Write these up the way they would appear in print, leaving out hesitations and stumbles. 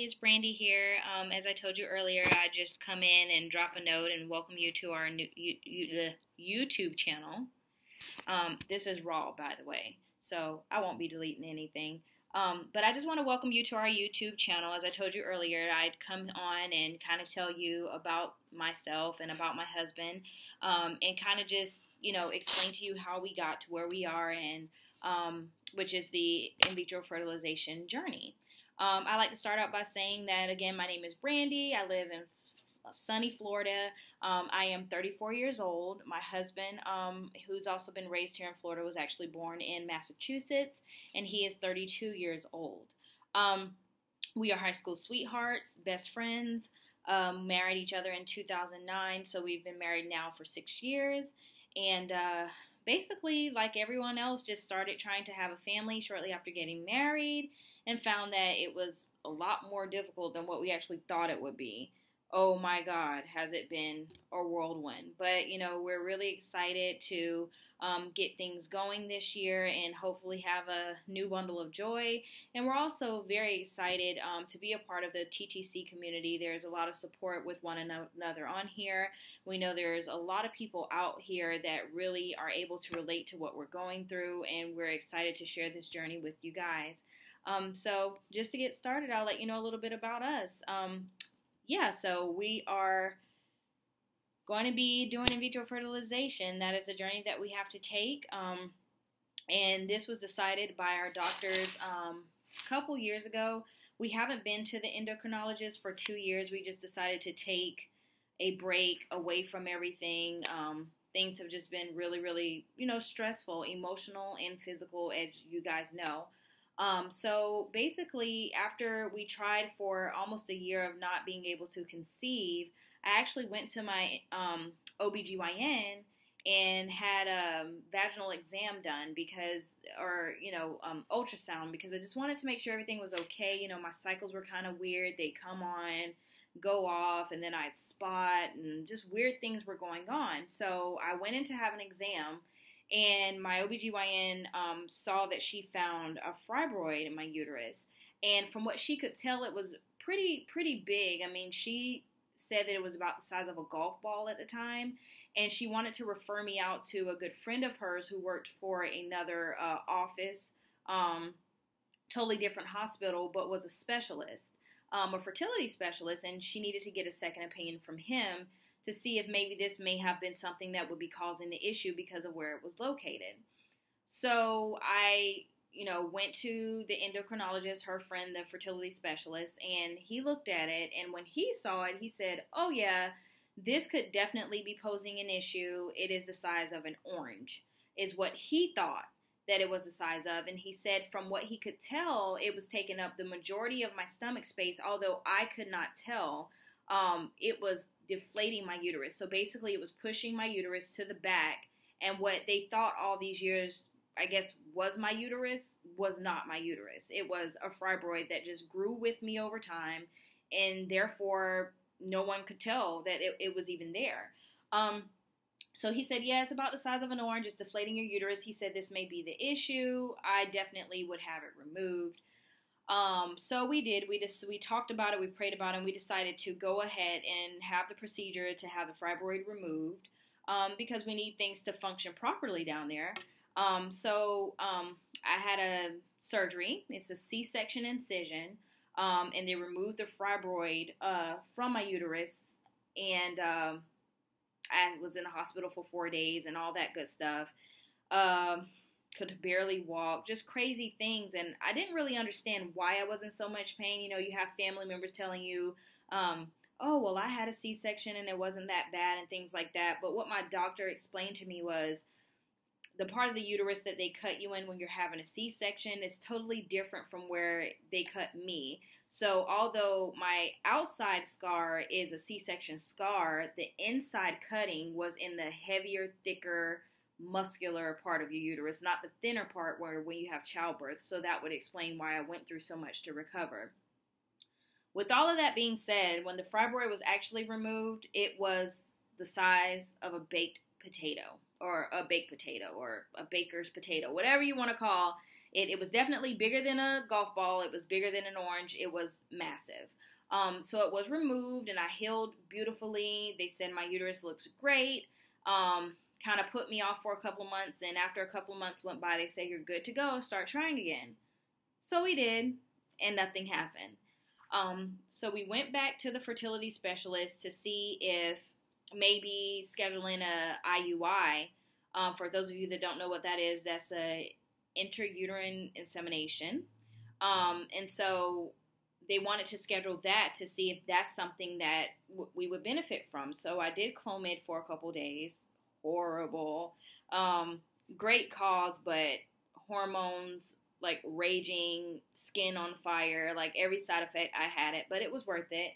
it's Brandy here. As I told you earlier, I just come in and drop a note and welcome you to our new the YouTube channel. This is raw, by the way, so I won't be deleting anything. But I just want to welcome you to our YouTube channel. As I told you earlier, I'd come on and kind of tell you about myself and about my husband, and kind of just, explain to you how we got to where we are, and which is the in vitro fertilization journey. I like to start out by saying that, again, my name is Brandy. I live in sunny Florida. I am 34 years old. My husband, who's also been raised here in Florida, was actually born in Massachusetts, and he is 32 years old. We are high school sweethearts, best friends, married each other in 2009, so we've been married now for 6 years, and basically, like everyone else, just started trying to have a family shortly after getting married, and found that it was a lot more difficult than what we actually thought it would be. Oh my God, has it been a whirlwind? But, we're really excited to get things going this year and hopefully have a new bundle of joy. And we're also very excited to be a part of the TTC community. There's a lot of support with one another on here. We know there's a lot of people out here that really are able to relate to what we're going through, and we're excited to share this journey with you guys. So just to get started, I'll let you know a little bit about us. So we are going to be doing in vitro fertilization. That is a journey that we have to take. And this was decided by our doctors a couple years ago. We haven't been to the endocrinologist for 2 years. We just decided to take a break away from everything. Things have just been really, really, stressful, emotional and physical, as you guys know. So basically, after we tried for almost a year of not being able to conceive, I actually went to my OBGYN and had a vaginal exam done ultrasound, because I just wanted to make sure everything was okay. My cycles were kind of weird. They come on, go off, and then I'd spot, and just weird things were going on. So I went in to have an exam, and my OBGYN saw that she found a fibroid in my uterus. And from what she could tell, it was pretty big. I mean, she said that it was about the size of a golf ball at the time. And she wanted to refer me out to a good friend of hers who worked for another office, totally different hospital, but was a specialist, a fertility specialist. And she needed to get a second opinion from him to see if maybe this may have been something that would be causing the issue because of where it was located. So I, went to the endocrinologist, her friend, the fertility specialist, and he looked at it, and when he saw it, he said, oh yeah, this could definitely be posing an issue. It is the size of an orange, is what he thought that it was the size of. And he said from what he could tell, it was taking up the majority of my stomach space, although I could not tell. It was deflating my uterus. So basically it was pushing my uterus to the back, and what they thought all these years, I guess, was my uterus was not my uterus. It was a fibroid that just grew with me over time, and therefore no one could tell that it was even there. So he said, yeah, it's about the size of an orange. It's deflating your uterus. He said this may be the issue. I definitely would have it removed. So we did. We talked about it, we prayed about it, and we decided to go ahead and have the procedure to have the fibroid removed, because we need things to function properly down there. I had a surgery. It's a C-section incision, and they removed the fibroid from my uterus, and I was in the hospital for 4 days and all that good stuff. Could barely walk, just crazy things. And I didn't really understand why I was in so much pain. You have family members telling you, oh, well, I had a C-section and it wasn't that bad and things like that. But what my doctor explained to me was the part of the uterus that they cut you in when you're having a C-section is totally different from where they cut me. So although my outside scar is a C-section scar, the inside cutting was in the heavier, thicker, muscular part of your uterus, not the thinner part when you have childbirth. So that would explain why I went through so much to recover. With all of that being said, when the fibroid was actually removed, it was the size of a baked potato, or a baked potato, or a baker's potato, whatever you want to call. It was definitely bigger than a golf ball. It was bigger than an orange. It was massive. So it was removed, and I healed beautifully. They said my uterus looks great. Kind of put me off for a couple months, and after a couple months went by, they said, you're good to go. Start trying again. So we did, and nothing happened. So we went back to the fertility specialist to see if maybe scheduling a IUI. For those of you that don't know what that is, that's a intrauterine insemination. And so they wanted to schedule that to see if that's something that we would benefit from. So I did Clomid for a couple days. Horrible. Great cause, but hormones, like raging, skin on fire, like every side effect, I had it, but it was worth it.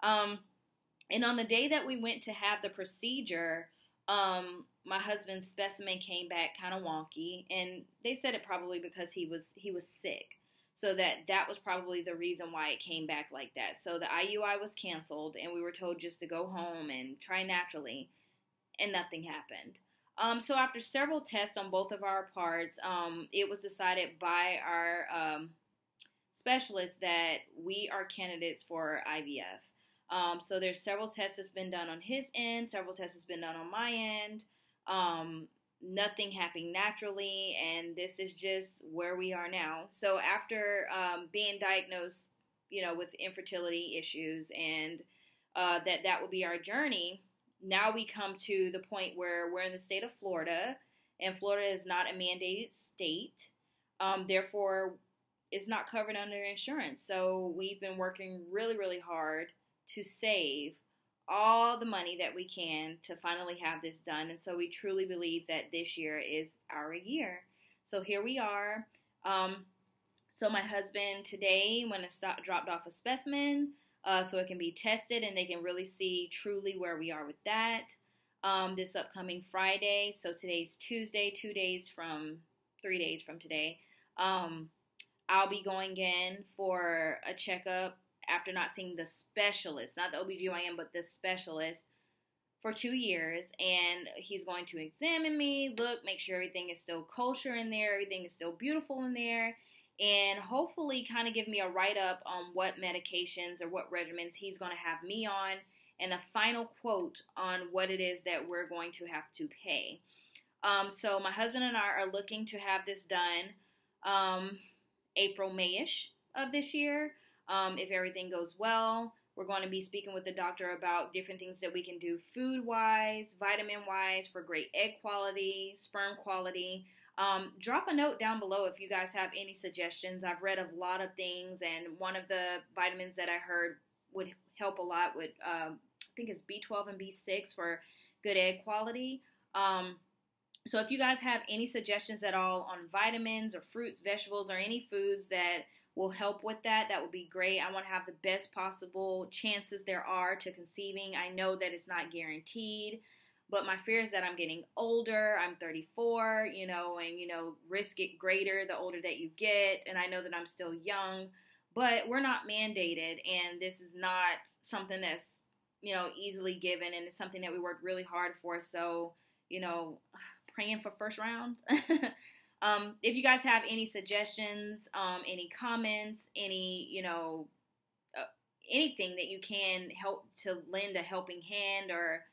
And on the day that we went to have the procedure, my husband's specimen came back kind of wonky, and they said it probably because he was sick. So that was probably the reason why it came back like that. So the IUI was canceled, and we were told just to go home and try naturally, and nothing happened. So after several tests on both of our parts, it was decided by our specialist that we are candidates for IVF. So there's several tests that's been done on his end, several tests that's been done on my end. Nothing happened naturally, and this is just where we are now. So after being diagnosed, with infertility issues, and that would be our journey, now we come to the point where we're in the state of Florida, and Florida is not a mandated state. Therefore, it's not covered under insurance. So we've been working really, really hard to save all the money that we can to finally have this done. And so we truly believe that this year is our year. So here we are. So my husband today went and dropped off a specimen so it can be tested and they can really see truly where we are with that. This upcoming Friday, so today's Tuesday, 3 days from today, I'll be going in for a checkup after not seeing the specialist, not the OBGYN, but the specialist, for 2 years. And he's going to examine me, make sure everything is still kosher in there, everything is still beautiful in there, and hopefully kind of give me a write-up on what medications or what regimens he's going to have me on, and a final quote on what it is that we're going to have to pay. So my husband and I are looking to have this done April, May-ish of this year. If everything goes well, we're going to be speaking with the doctor about different things that we can do food-wise, vitamin-wise, for great egg quality, sperm quality. Drop a note down below if you guys have any suggestions. I've read a lot of things, and one of the vitamins that I heard would help a lot with, I think it's B12 and B6 for good egg quality. So if you guys have any suggestions at all on vitamins or fruits, vegetables, or any foods that will help with that, that would be great. I want to have the best possible chances there are to conceiving. I know that it's not guaranteed, but my fear is that I'm getting older. I'm 34, and risk get greater the older that you get. And I know that I'm still young, but we're not mandated, and this is not something that's, easily given, and it's something that we worked really hard for. So, praying for first round. If you guys have any suggestions, any comments, any, anything that you can help to lend a helping hand or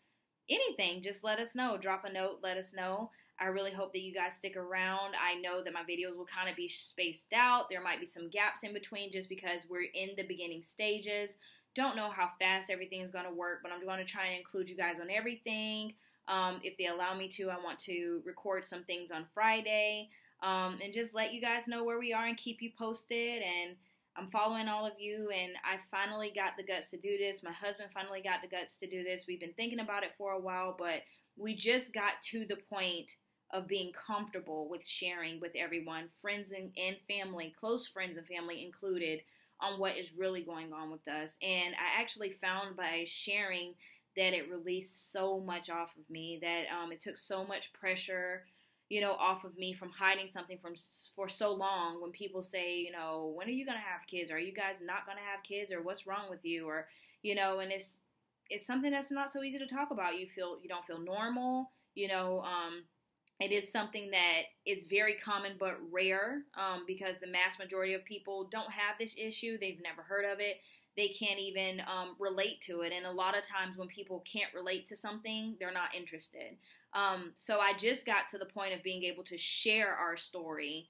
anything, just let us know. Drop a note, let us know. I really hope that you guys stick around. I know that my videos will kind of be spaced out. There might be some gaps in between just because we're in the beginning stages. Don't know how fast everything is going to work, but I'm going to try and include you guys on everything. If they allow me to, I want to record some things on Friday. And just let you guys know where we are and keep you posted. And I'm following all of you, and I finally got the guts to do this. My husband finally got the guts to do this. We've been thinking about it for a while, but we just got to the point of being comfortable with sharing with everyone, friends and family, close friends and family included, on what is really going on with us. And I actually found by sharing that it released so much off of me, that it took so much pressure off of me from hiding something for so long. When people say, when are you going to have kids? Are you guys not going to have kids? Or what's wrong with you? Or, and it's something that's not so easy to talk about. You don't feel normal, It is something that is very common but rare, because the mass majority of people don't have this issue. They've never heard of it. They can't even relate to it. And a lot of times when people can't relate to something, they're not interested. So I just got to the point of being able to share our story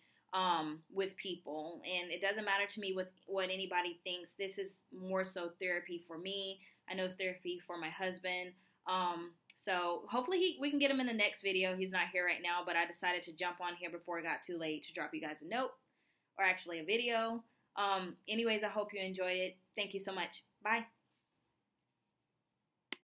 with people. And it doesn't matter to me what anybody thinks. This is more so therapy for me. I know it's therapy for my husband. So hopefully we can get him in the next video. He's not here right now, but I decided to jump on here before it got too late to drop you guys a note, or actually a video. Anyways, I hope you enjoyed it. Thank you so much. Bye.